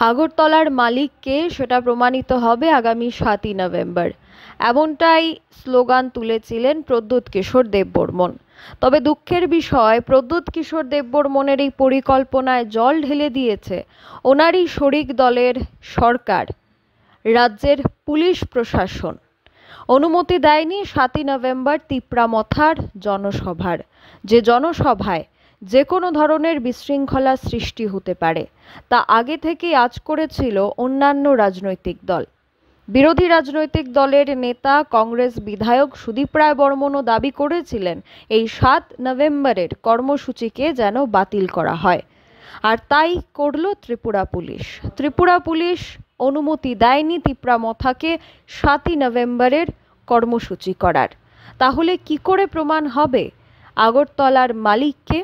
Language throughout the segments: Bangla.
আগরতলার মালিক কে সেটা প্রমাণিত হবে আগামী 7ই নভেম্বর। এমনটাই স্লোগান তুলেছিলেন প্রদ্যোৎ কিশোর দেববর্মন। তবে দুঃখের বিষয়, প্রদ্যোৎ কিশোর দেববর্মনের এই পরিকল্পনায় জল ঢেলে দিয়েছে ওনারই শরিক দলের সরকার, রাজ্যের পুলিশ প্রশাসন। অনুমতি দেয়নি 7ই নভেম্বর তিপ্রামথার জনসভার, যে জনসভায় যে কোনো ধরনের বিশৃঙ্খলা সৃষ্টি হতে পারে তা আগে থেকেই আঁচ করেছিল অন্যান্য রাজনৈতিক দল। বিরোধী রাজনৈতিক দলের নেতা কংগ্রেস বিধায়ক সুদীপ রায় বর্মনও দাবি করেছিলেন এই 7 নভেম্বরের কর্মসূচিকে যেন বাতিল করা হয়। আর তাই করল ত্রিপুরা পুলিশ। ত্রিপুরা পুলিশ অনুমতি দেয়নি তিপ্রামথাকে 7ই নভেম্বরের কর্মসূচি করার। তাহলে কি করে প্রমাণ হবে আগরতলার মালিককে?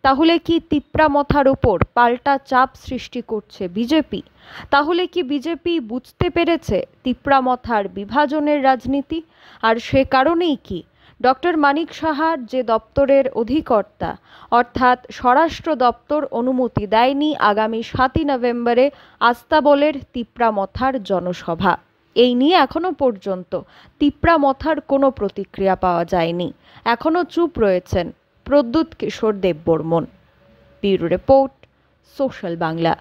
তাহলে কি তিপ্রামথার ওপর পাল্টা চাপ সৃষ্টি করছে বিজেপি? তাহলে কি বিজেপি বুঝতে পেরেছে তিপ্রামথার বিভাজনের রাজনীতি? আর সে কারণেই কি ডক্টর মানিক সাহার যে দপ্তরের অধিকর্তা অর্থাৎ স্বরাষ্ট্র দপ্তর অনুমতি দেয়নি আগামী 7ই নভেম্বরে আস্তাবলের তিপ্রামথার জনসভা? এই নিয়ে এখনো পর্যন্ত তিপ্রামথার কোনো প্রতিক্রিয়া পাওয়া যায়নি। এখনো চুপ রয়েছেন Pradyot Kishore Debbarman. Bureau report, social Bangla.